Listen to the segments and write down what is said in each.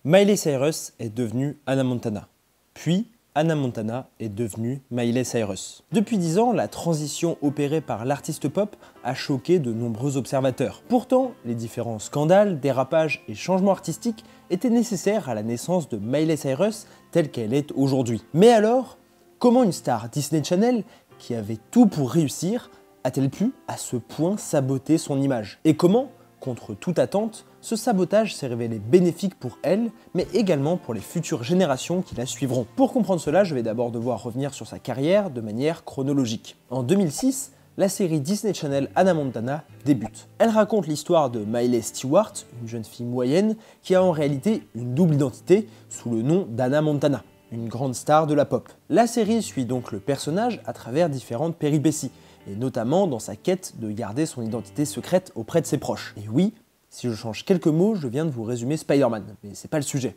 Miley Cyrus est devenue Hannah Montana. Puis, Hannah Montana est devenue Miley Cyrus. Depuis 10 ans, la transition opérée par l'artiste pop a choqué de nombreux observateurs. Pourtant, les différents scandales, dérapages et changements artistiques étaient nécessaires à la naissance de Miley Cyrus telle qu'elle est aujourd'hui. Mais alors, comment une star Disney Channel, qui avait tout pour réussir, a-t-elle pu à ce point saboter son image? Et comment, contre toute attente, ce sabotage s'est révélé bénéfique pour elle, mais également pour les futures générations qui la suivront. Pour comprendre cela, je vais d'abord devoir revenir sur sa carrière de manière chronologique. En 2006, la série Disney Channel Hannah Montana débute. Elle raconte l'histoire de Miley Stewart, une jeune fille moyenne qui a en réalité une double identité sous le nom d'Hannah Montana, une grande star de la pop. La série suit donc le personnage à travers différentes péripéties, et notamment dans sa quête de garder son identité secrète auprès de ses proches. Et oui, si je change quelques mots, je viens de vous résumer Spider-Man, mais c'est pas le sujet.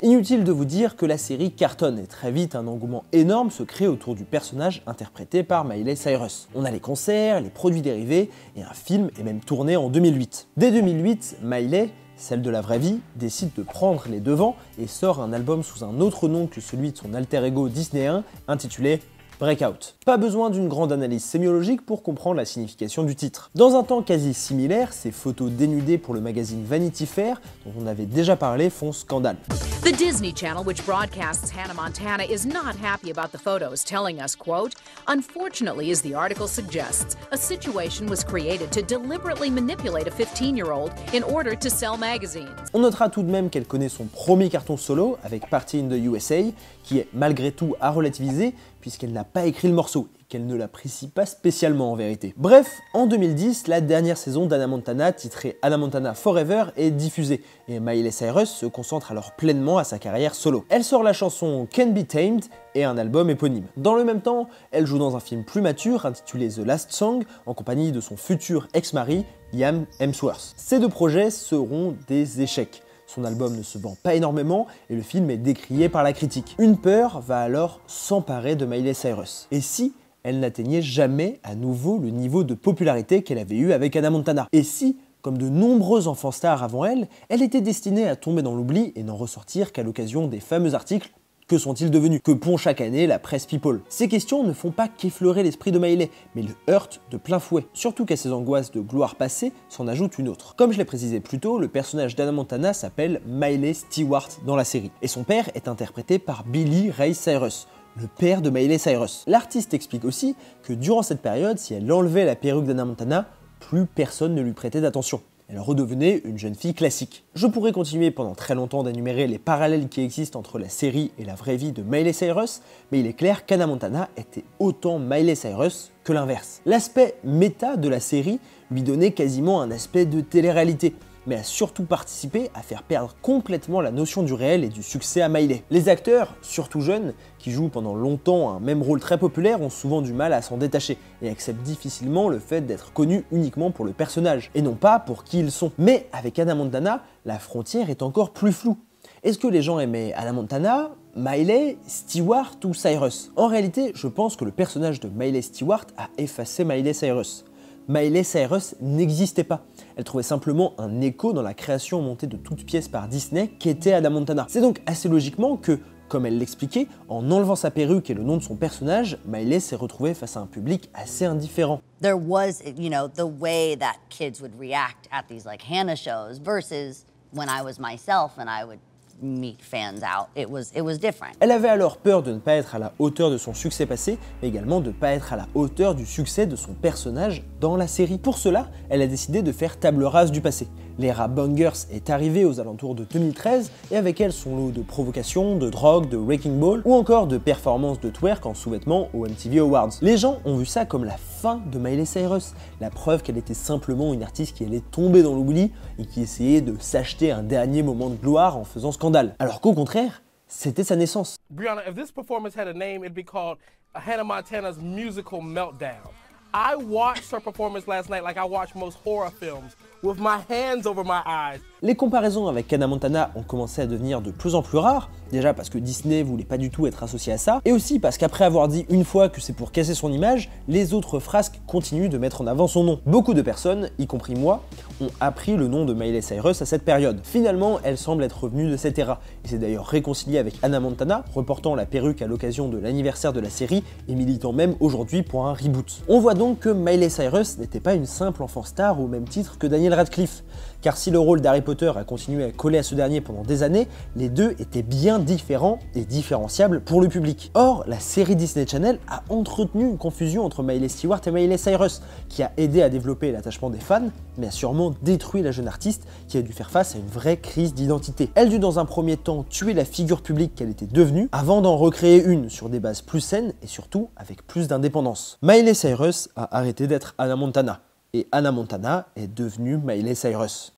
Inutile de vous dire que la série cartonne et très vite un engouement énorme se crée autour du personnage interprété par Miley Cyrus. On a les concerts, les produits dérivés et un film est même tourné en 2008. Dès 2008, Miley, celle de la vraie vie, décide de prendre les devants et sort un album sous un autre nom que celui de son alter ego disneyen intitulé Breakout. Pas besoin d'une grande analyse sémiologique pour comprendre la signification du titre. Dans un temps quasi similaire, ces photos dénudées pour le magazine Vanity Fair, dont on avait déjà parlé, font scandale. The Disney Channel, which broadcasts Hannah Montana, is not happy about the photos, telling us, quote, "Unfortunately, as the article suggests, a situation was created to deliberately manipulate a 15-year-old in order to sell magazines." On notera tout de même qu'elle connaît son premier carton solo avec Party in the USA, qui est malgré tout à relativiser, puisqu'elle n'a pas écrit le morceau et qu'elle ne l'apprécie pas spécialement en vérité. Bref, en 2010, la dernière saison d'Hannah Montana, titrée Hannah Montana Forever, est diffusée et Miley Cyrus se concentre alors pleinement à sa carrière solo. Elle sort la chanson Can't Be Tamed et un album éponyme. Dans le même temps, elle joue dans un film plus mature intitulé The Last Song en compagnie de son futur ex-mari Liam Hemsworth. Ces deux projets seront des échecs. Son album ne se vend pas énormément et le film est décrié par la critique. Une peur va alors s'emparer de Miley Cyrus. Et si elle n'atteignait jamais à nouveau le niveau de popularité qu'elle avait eu avec Hannah Montana? Et si, comme de nombreux enfants stars avant elle, elle était destinée à tomber dans l'oubli et n'en ressortir qu'à l'occasion des fameux articles que sont-ils devenus? Que pond chaque année la presse people? Ces questions ne font pas qu'effleurer l'esprit de Miley, mais le heurtent de plein fouet. Surtout qu'à ces angoisses de gloire passée s'en ajoute une autre. Comme je l'ai précisé plus tôt, le personnage d'Hannah Montana s'appelle Miley Stewart dans la série. Et son père est interprété par Billy Ray Cyrus, le père de Miley Cyrus. L'artiste explique aussi que durant cette période, si elle enlevait la perruque d'Hannah Montana, plus personne ne lui prêtait d'attention. Elle redevenait une jeune fille classique. Je pourrais continuer pendant très longtemps d'énumérer les parallèles qui existent entre la série et la vraie vie de Miley Cyrus, mais il est clair qu'Hannah Montana était autant Miley Cyrus que l'inverse. L'aspect méta de la série lui donnait quasiment un aspect de télé-réalité, mais a surtout participé à faire perdre complètement la notion du réel et du succès à Miley. Les acteurs, surtout jeunes, qui jouent pendant longtemps un même rôle très populaire, ont souvent du mal à s'en détacher et acceptent difficilement le fait d'être connus uniquement pour le personnage, et non pas pour qui ils sont. Mais avec Hannah Montana, la frontière est encore plus floue. Est-ce que les gens aimaient Hannah Montana, Miley, Stewart ou Cyrus? En réalité, je pense que le personnage de Miley Stewart a effacé Miley Cyrus. Miley Cyrus n'existait pas. Elle trouvait simplement un écho dans la création montée de toutes pièces par Disney qu'était Hannah Montana. C'est donc assez logiquement que, comme elle l'expliquait, en enlevant sa perruque et le nom de son personnage, Miley s'est retrouvée face à un public assez indifférent. There was, the way that kids would react at these like Hannah shows versus when I was myself and I would meet fans out. It was different. Elle avait alors peur de ne pas être à la hauteur de son succès passé, mais également de ne pas être à la hauteur du succès de son personnage dans la série. Pour cela, elle a décidé de faire table rase du passé. L'ère Bangers est arrivée aux alentours de 2013 et avec elle son lot de provocations, de drogue, de wrecking ball ou encore de performances de twerk en sous-vêtements aux MTV Awards. Les gens ont vu ça comme la fin de Miley Cyrus, la preuve qu'elle était simplement une artiste qui allait tomber dans l'oubli et qui essayait de s'acheter un dernier moment de gloire en faisant scandale. Alors qu'au contraire, c'était sa naissance. Brianna, if this performance had a name, it'd be called Hannah Montana's Musical Meltdown. I watched her performance last night like I watch most horror films, with my hands over my eyes. Les comparaisons avec Hannah Montana ont commencé à devenir de plus en plus rares, Déjà parce que Disney voulait pas du tout être associé à ça, et aussi parce qu'après avoir dit une fois que c'est pour casser son image, les autres frasques continuent de mettre en avant son nom. Beaucoup de personnes, y compris moi, ont appris le nom de Miley Cyrus à cette période. Finalement, elle semble être revenue de cette ère, et s'est d'ailleurs réconciliée avec Hannah Montana, reportant la perruque à l'occasion de l'anniversaire de la série et militant même aujourd'hui pour un reboot. On voit donc que Miley Cyrus n'était pas une simple enfant star au même titre que Daniel Radcliffe, car si le rôle d'Harry Potter a continué à coller à ce dernier pendant des années, les deux étaient bien différents et différenciables pour le public. Or, la série Disney Channel a entretenu une confusion entre Miley Stewart et Miley Cyrus, qui a aidé à développer l'attachement des fans, mais a sûrement détruit la jeune artiste qui a dû faire face à une vraie crise d'identité. Elle dut dans un premier temps tuer la figure publique qu'elle était devenue, avant d'en recréer une sur des bases plus saines et surtout avec plus d'indépendance. Miley Cyrus a arrêté d'être Hannah Montana, et Hannah Montana est devenue Miley Cyrus.